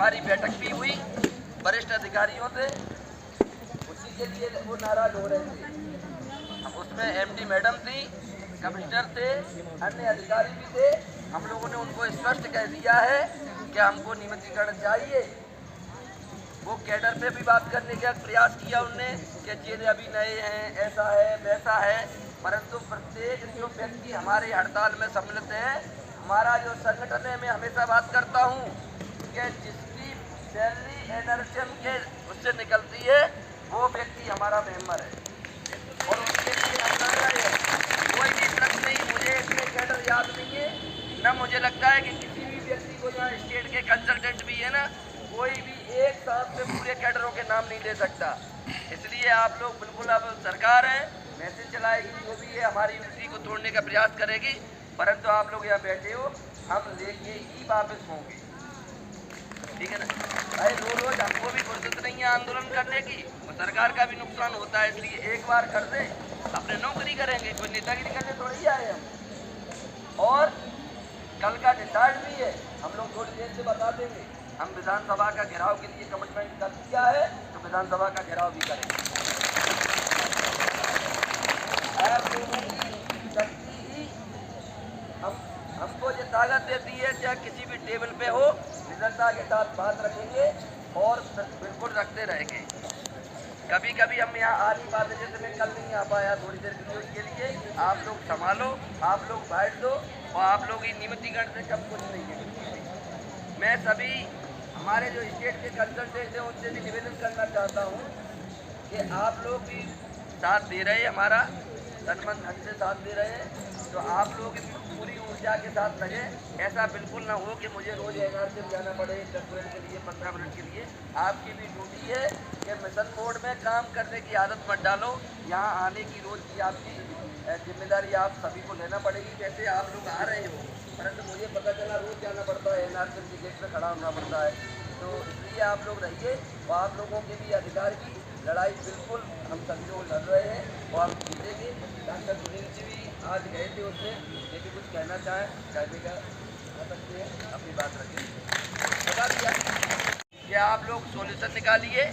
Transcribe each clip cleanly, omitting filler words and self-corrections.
हमारी बैठक भी हुई वरिष्ठ अधिकारियों से, उसी के लिए वो नाराज हो रहे थे। उसमें एमडी मैडम थी, कमिश्नर थे, अन्य अधिकारी भी थे। हम लोगों ने उनको स्पष्ट कह दिया है कि हमको नियमितीकरण चाहिए। वो कैडर पे भी बात करने का प्रयास किया उनने कि चेहरे अभी नए हैं, ऐसा है वैसा है, परंतु प्रत्येक जो व्यक्ति हमारे हड़ताल में सम्मिलित है, हमारा जो संगठन है, मैं हमेशा बात करता हूँ कि जिसकी सैलरी एनआरएचएम के उससे निकलती है वो व्यक्ति हमारा मेंबर है और उसके लिए हम लड़ रहे हैं। कोई भी प्रश्न नहीं, मुझे इसमें कैडर याद नहीं है, न मुझे लगता है कि किसी भी व्यक्ति को यहाँ स्टेट के कंसल्टेंट भी है ना, कोई भी एक साथ में पूरे कैडरों के नाम नहीं ले सकता। इसलिए आप लोग बिल्कुल, अब सरकार है, मैसेज चलाएगी, जो भी है हमारी यूनिटी को तोड़ने का प्रयास करेगी, परंतु आप लोग यहाँ बैठे हो, हम लेके ही वापस होंगे, ठीक है ना भाई। रोज हमको भी फुर्सत नहीं है आंदोलन करने की, और सरकार का भी नुकसान होता है, इसलिए एक बार कर दे, अपने नौकरी करेंगे, कोई नेतागिरी करने थोड़ी आए हम। और कल का डिसाइड भी है, हम लोग थोड़ी देर से बता देंगे। हम विधानसभा का घेराव के लिए कमिटमेंट कर दिया है, तो विधानसभा का घेराव भी करेंगे। आप लोगों की शक्ति ही हमको ये ताकत देती है, चाहे किसी भी टेबल पे हो, निडरता के साथ बात रखेंगे और बिल्कुल रखते रहेंगे। कभी कभी हम यहाँ आ नहीं पाते, जैसे मैं कल नहीं आ पाया थोड़ी देर न्यूज़ के लिए, आप लोग संभालो, आप लोग बैठ दो, और आप लोग ही नियमितीकरण से कम कुछ नहीं है। मैं सभी हमारे जो स्टेट के कंसल्टेंट हैं उनसे भी निवेदन करना चाहता हूँ कि आप लोग भी साथ दे रहे हैं, हमारा तन मन धन से साथ दे रहे हैं, तो आप लोग पूरी ऊर्जा के साथ लगे। ऐसा बिल्कुल ना हो कि मुझे रोज एनआरएचएम जाना पड़े 10 मिनट के लिए, 15 मिनट के लिए। आपकी भी ड्यूटी है कि मिशन मोड में काम करने की आदत मत डालो। यहाँ आने की रोज की आपकी जिम्मेदारी आप सभी को लेना पड़ेगी। जैसे आप लोग आ रहे हो, परंतु मुझे पता चला रोज जाना पड़ता है, एनआरएचएम की गेट पे खड़ा होना पड़ता है, तो इसलिए आप लोग रहिए। और आप लोगों के भी अधिकार की लड़ाई बिल्कुल हम सभी लोग लड़ रहे हैं और हम जीतेंगे। डॉक्टर सुनील जी भी आज गए थे उसमें, ये भी कुछ कहना चाहें, कहने का कह सकते हैं, अपनी बात रखें। बता दिया कि आप लोग सोल्यूशन निकालिए,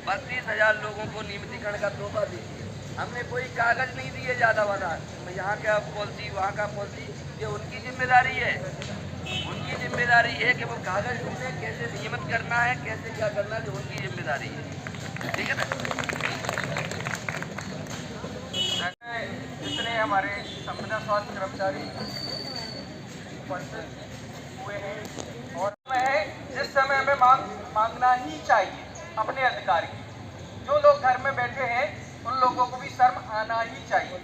32,000 लोगों को नियमितीकरण का तोहफा दीजिए। हमने कोई कागज नहीं दिए ज़्यादा वाला, यहाँ का पॉलिसी वहाँ का पॉलिसी, ये उनकी जिम्मेदारी है। उनकी जिम्मेदारी है कि वो कागज ढूंढें, कैसे नियमित करना है, कैसे क्या करना है, जो उनकी जिम्मेदारी है, ठीक है ना। जितने हमारे संविदा स्वास्थ्य कर्मचारी उपस्थित हुए हैं, और जिस समय हमें मांगना ही चाहिए अपने अधिकार की, जो लोग घर में बैठे हैं उन लोगों को भी शर्म आना ही चाहिए।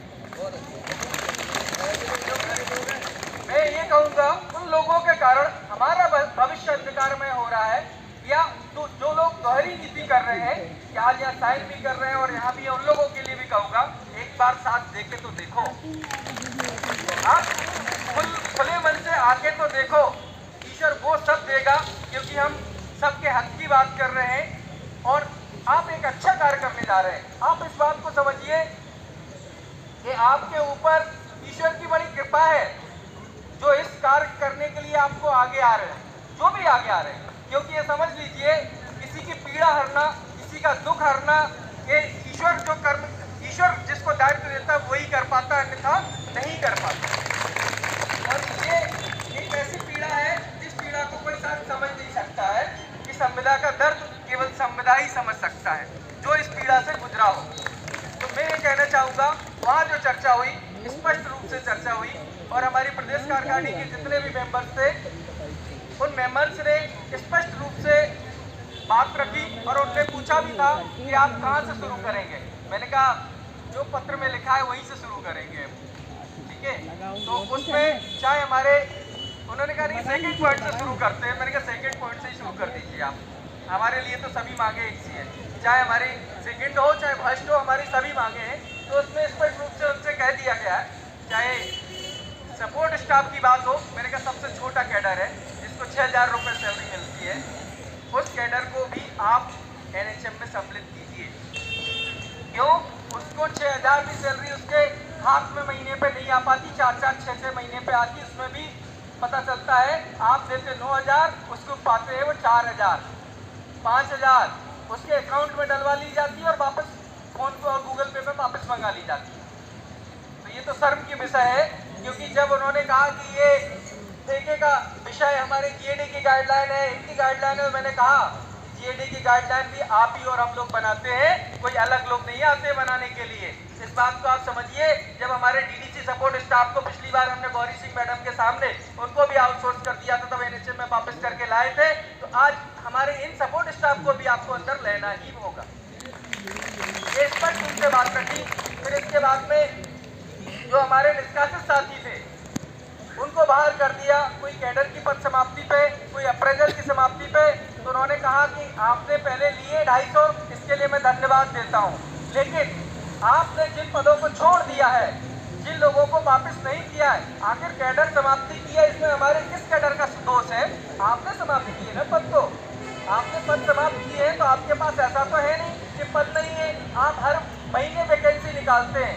मैं ये कहूँगा, उन लोगों के कारण हमारा भविष्य अंधकार में हो रहा है, या जो लोग दोहरी नीति कर रहे हैं, कि आज यहाँ साइन भी कर रहे हैं और यहाँ भी, उन लोगों के लिए भी कहूँगा, एक बार साथ देके तो देखो, हाँ, खुले मन से आके तो देखो। ईश्वर वो सब देगा, क्योंकि हम सबके हक की बात कर रहे हैं और आप एक अच्छा कार्य करने जा रहे हैं। आप इस बात को समझिए कि आपके ऊपर ईश्वर की बड़ी कृपा है, जो इस कार्य करने के लिए आपको आगे आ रहे हैं, जो भी आगे आ रहे हैं। क्योंकि ये समझ लीजिए, किसी की पीड़ा हरना, किसी का दुख हरना, ये ईश्वर जिसको दायित्व देता है वही कर पाता है, अन्यथा नहीं कर पाता। और ये एक ऐसी पीड़ा है जिस पीड़ा को कोई साथ समझ नहीं सकता है, कि संविदा का दर्द केवल संविदा ही समझ सकता है, जो इस पीड़ा से गुजरा हो। तो मैं ये कहना चाहूँगा, वहाँ जो चर्चा हुई, स्पष्ट रूप से चर्चा हुई, और हमारी प्रदेश कार्यकारिणी के जितने भी मेंबर्स थे, उन मेंबर्स ने स्पष्ट रूप से बात रखी, और उनने पूछा भी था कि आप कहाँ से शुरू करेंगे। मैंने कहा जो पत्र में लिखा है वहीं से शुरू करेंगे, ठीक है। तो उसमें चाहे हमारे, उन्होंने कहा नहीं सेकंड पॉइंट से शुरू करते हैं। मैंने कहा सेकंड पॉइंट से ही शुरू कर दीजिए आप, हमारे लिए तो सभी मांगे एक सी है, चाहे हमारी सेकंड हो चाहे फर्स्ट हो, हमारी सभी मांगे हैं। तो उसमें स्पष्ट रूप से उनसे कह दिया गया है, चाहे सपोर्ट स्टाफ की बात हो, मैंने कहा सबसे छोटा कैडर है जिसको 6,000 रुपये सैलरी मिलती है, उस कैडर को भी आप एनएचएम में सम्मिलित कीजिए। क्यों? उसको 6,000 की सैलरी उसके हाथ में महीने पे नहीं आ पाती, 4-4, 6-6 महीने पे आती। उसमें भी पता चलता है आप देते 9,000, उसको पाते हैं वो 4,000। 5,000 उसके अकाउंट में डलवा ली जाती है और वापस फोन पे और गूगल पे में वापस मंगा ली जाती है। तो ये तो शर्म की विषय है, क्योंकि जब उन्होंने कहा कि ये ठेके का विषय हमारे जीएडी की गाइडलाइन है, इनकी गाइडलाइन है, मैंने कहा जीएडी की गाइडलाइन भी आप ही और हम लोग बनाते हैं, कोई अलग लोग नहीं आते बनाने के लिए। इस बात को आप समझिए। जब हमारे डीडीसी सपोर्ट स्टाफ को पिछली बार हमने गौरी सिंह मैडम के सामने उनको भी आउटसोर्स कर दिया था, तब एनएचएम में वापस करके लाए थे, तो आज हमारे इन सपोर्ट स्टाफ को भी आपको अंदर लेना ही होगा। ये स्पष्ट रूप से बात रखी। फिर इसके बाद में जो हमारे निष्कासित साथी थे उनको बाहर कर दिया, कोई कैडर की पद समाप्ति पे, कोई अप्रेजल की समाप्ति पे। तो उन्होंने कहा कि आपने पहले लिए 250, इसके लिए मैं धन्यवाद देता हूं, लेकिन आपने जिन पदों को छोड़ दिया है, जिन लोगों को वापस नहीं किया है, आखिर कैडर समाप्ति की है, इसमें हमारे किस कैडर का दोष है? आपने समाप्त किए ना पद को, आपने पद समाप्त किए हैं, तो आपके पास ऐसा तो है नहीं कि पद नहीं है। आप हर महीने वैकेंसी निकालते हैं,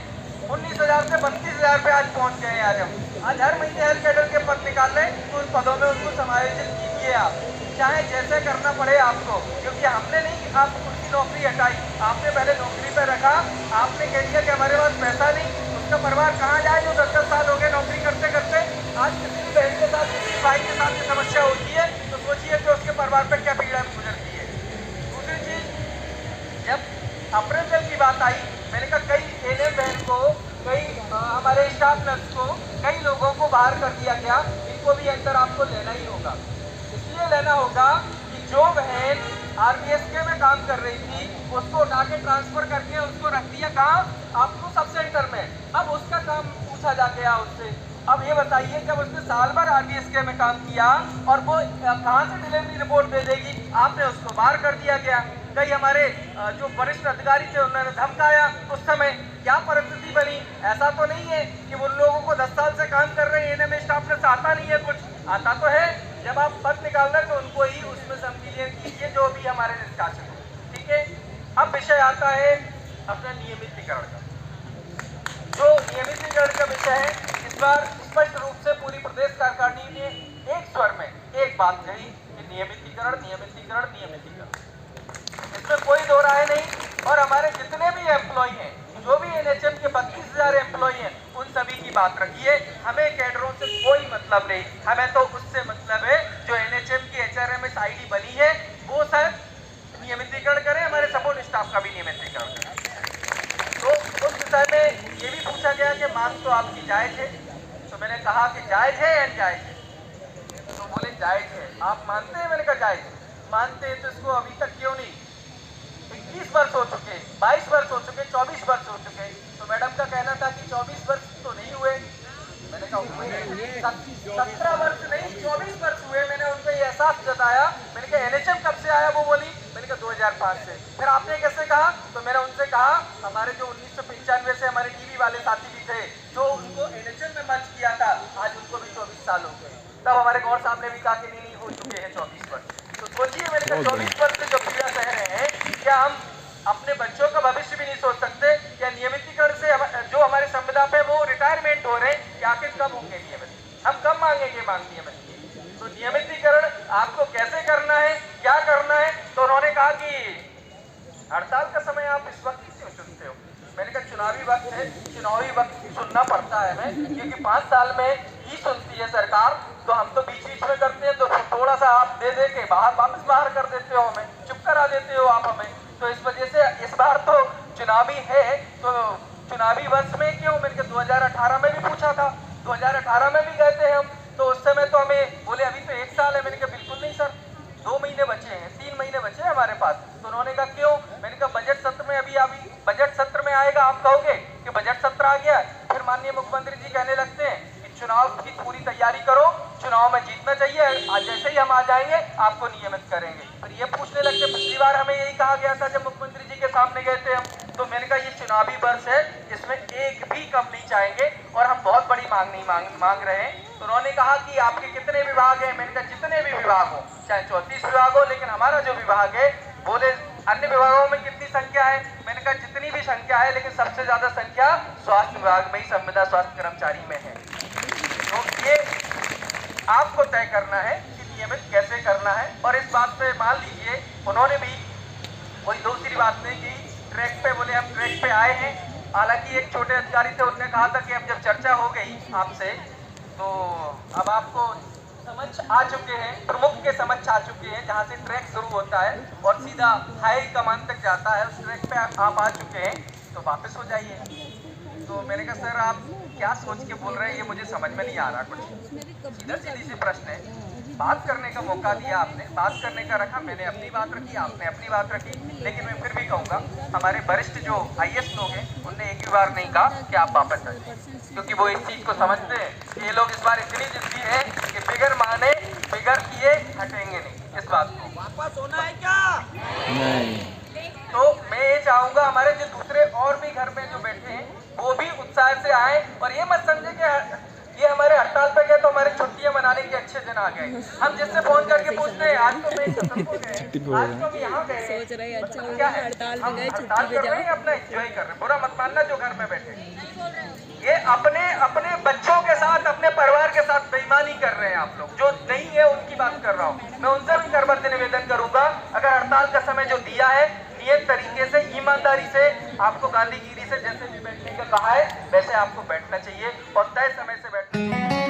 19,000 से 32,000 पे आज पहुंच गए हैं। आज हर महीने हर कैडर के पद निकाल लें, तो उन पदों में उनको समायोजित कीजिए आप, चाहे जैसे करना पड़े आपको, क्योंकि हमने नहीं आपको कुर्सी नौकरी हटाई, आपने पहले नौकरी पर रखा। आपने कह दिया कि हमारे पास पैसा नहीं, उसका परिवार कहाँ जाए जो 10-10 साल हो गए नौकरी करते करते। आज किसी भी बहन के साथ, किसी भाई के साथ ये समस्या होती है, तो सोचिए कि उसके परिवार पर क्या पीड़ा गुजरती है। दूसरी चीज, जब अप्रेजल की बात आई, मैंने कहा कई एनएम बहन को, कई हमारे स्टाफ नर्स को, कई लोगों को बाहर कर दिया गया, इनको भी अंदर आपको लेना ही होगा। इसलिए लेना होगा कि जो बहन आरबीएसके में काम कर रही थी, उसको उठा के ट्रांसफर करके उसको रख दिया कहाँ? आपको सब सेंटर में। अब उसका काम पूछा जा गया उससे। अब ये बताइए, जब उसने साल भर आरबीएसके में काम किया और वो कहाँ से डिलीवरी रिपोर्ट भेजेगी? आपने उसको बाहर कर दिया गया। कई हमारे जो वरिष्ठ अधिकारी थे उन्होंने धमकाया, उस समय क्या परिस्थिति बनी? ऐसा तो नहीं है कि उन लोगों को 10 साल से काम कर रहे हैं एनएम स्टाफ में आता नहीं है, कुछ आता तो है। जब आप पद निकाल रहे तो उनको ही उसमें सम्मिलित कीजिए, जो भी हमारे निष्कासित हो, ठीक है। अब विषय आता है अपना नियमितीकरण का। जो नियमितीकरण का विषय है, इस बार स्पष्ट रूप से पूरी प्रदेश कार्यकारिणी ने एक स्वर में एक बात कही कि नियमितीकरण, नियमितीकरण, नियमितीकरण, इसमें कोई दो राय नहीं। और हमारे जितने भी एम्प्लॉय हैं, जो भी एनएचएम के 32,000 एम्प्लॉय हैं, उन सभी की बात रखिए। हमें कैडरों से कोई मतलब नहीं, हमें तो उससे मतलब है जो एनएचएम की एचआरएमएस आईडी बनी है, वो सर नियमितीकरण करें, हमारे सपोर्ट स्टाफ का भी नियमितीकरण करें। तो उस विषय में ये भी पूछा गया कि मांग तो आपकी जायज है, तो मैंने कहा कि जायज है या जायज है? तो बोले जायज है। आप मानते हैं? मैंने कहा जायज मानते हैं, तो इसको अभी तक क्यों नहीं? 21 वर्ष हो चुके, 22 वर्ष हो चुके, 24 वर्ष हो चुके। तो मैडम का कहना था कि 24 वर्ष तो नहीं हुए। मैंने कहा 17 वर्ष नहीं, 24 वर्ष हुए। मैंने उनको ये एहसास जताया। मैंने कहा एनएचएम कब से आया? वो बोली, मैंने कहा 2005 से। फिर आपने कैसे कहा? तो मैंने उनसे कहा हमारे जो 1995 से हमारे टीवी वाले साथी भी थे, जो उनको एनएचएम में मंच किया था, आज उनको भी 24 साल हो गए। तब हमारे गौर साहब ने भी कहा कि नहीं हो चुके हैं 24 वर्ष। तो सोचिए, मैंने कहा 24 वर्ष से जो पीड़ा सह रहे हैं, क्या हम अपने बच्चों का भविष्य भी नहीं सोच सकते? या नियमितीकरण से जो हमारे संविदा पे वो रिटायरमेंट हो रहे हैं, कि आखिर कब होंगे नियमित? हम कब मांगेंगे नियमित? तो नियमितीकरण आपको कैसे करना है, क्या करना है? तो उन्होंने कहा कि हड़ताल का समय आप इस वक्त क्यों चुनते हो? मैंने कहा चुनावी वक्त है, चुनावी वक्त सुनना पड़ता है हमें, क्योंकि 5 साल में ही सुनती है सरकार, तो हम तो बीच बीच में करते हैं, तो थोड़ा सा आप दे दे के वापस बाहर कर देते हो, हमें चुप करा देते हो आप हमें। तो इस वजह से इस बार तो चुनावी है, तो चुनावी वर्ष में क्यों? मैंने कहा 2018 में भी पूछा था, 2018 में भी गए थे हम, तो उस समय तो हमें बोले अभी तो 1 साल है। मैंने कहा बिल्कुल नहीं सर, 2 महीने बचे हैं, 3 महीने बचे हैं हमारे पास। तो उन्होंने कहा क्यों? मैंने कहा बजट सत्र में अभी बजट सत्र में आएगा, आप कहोगे कि बजट सत्र आ गया। फिर माननीय मुख्यमंत्री जी कहने लगते हैं कि चुनाव की पूरी तैयारी करो, चुनाव में जीतना चाहिए, आज जैसे ही हम आ जाएंगे आपको नियमित करेंगे। फिर ये पूछने लगते, पिछली बार हमें यही कहा गया था जब मुख्यमंत्री जी के सामने गए थे हम। तो मैंने कहा ये चुनावी वर्ष है, इसमें एक भी कम नहीं चाहेंगे, और हम बहुत बड़ी मांग नहीं मांग रहे हैं। तो उन्होंने कहा कि आपके कितने विभाग हैं? मैंने कहा जितने भी विभाग हो, चाहे 34 विभाग हो, लेकिन हमारा जो विभाग है, बोले अन्य विभागों में कितनी संख्या है? मैंने कहा जितनी भी संख्या है, लेकिन सबसे ज्यादा संख्या स्वास्थ्य विभाग में ही, संविदा स्वास्थ्य कर्मचारी में है। तो ये आपको तय करना है कि नियमित कैसे करना है। और इस बात पे मान लीजिए उन्होंने भी कोई दूसरी बात नहीं की। ट्रैक पे बोले हम ट्रैक पे आए हैं। हालांकि एक छोटे अधिकारी थे, उन्होंने कहा था कि अब जब चर्चा हो गई आपसे तो अब आपको समझ आ चुके हैं, प्रमुख के समझ आ चुके हैं, जहाँ से ट्रैक शुरू होता है और सीधा हाई कमान तक जाता है, उस ट्रैक पे आप आ चुके हैं, तो वापस हो जाइए। तो मैंने कहा सर आप क्या सोच के बोल रहे हैं, ये मुझे समझ में नहीं आ रहा कुछ। सीधा सीधी सी प्रश्न है, बात करने का मौका दिया आपने, बात करने का रखा, मैंने अपनी बात रखी, आपने अपनी बात रखी, लेकिन मैं फिर भी कहूँगा हमारे वरिष्ठ जो IAS लोग हैं उनने एक भी बार नहीं कहा कि आप वापस आइए, क्योंकि वो इस चीज़ को समझते हैं कि ये लोग इस बार इतनी जिद्दी है कि बिगर माने बिगर किए हटेंगे नहीं इस बात को। वापस होना है क्या? नहीं। तो मैं ये चाहूँगा हमारे जो दूसरे और भी घर में जो बैठे हैं वो भी उत्साह से आए और ये मत समझे कि ये हमारे हड़ताल पे गए तो हमारे छुट्टियां मनाने के अच्छे दिन आ गए। हम जिससे फोन करके पूछते हैं आज तो मैं छतरपुर गए, आज तो हम यहाँ गए, सोच रहे हैं अच्छा हो क्या गया है? हड़ताल हम में गए, हड़ताल छुट्टी पे कर रहे हैं, जाओ। अपना एंजॉय कर रहे हैं, बुरा मत मानना जो घर में बैठे। ये अपने बच्चों के साथ, अपने परिवार के साथ बेईमानी कर रहे हैं आप लोग। जो नहीं है उनकी बात कर रहा हूँ मैं, उनसे भी करबद्ध निवेदन करूंगा, अगर हड़ताल का समय जो दिया है नियत तरीके से, ईमानदारी से, आपको गांधीगिरी से जैसे भी बैठने का कहा है वैसे आपको बैठना चाहिए और तय समय से बैठना चाहिए।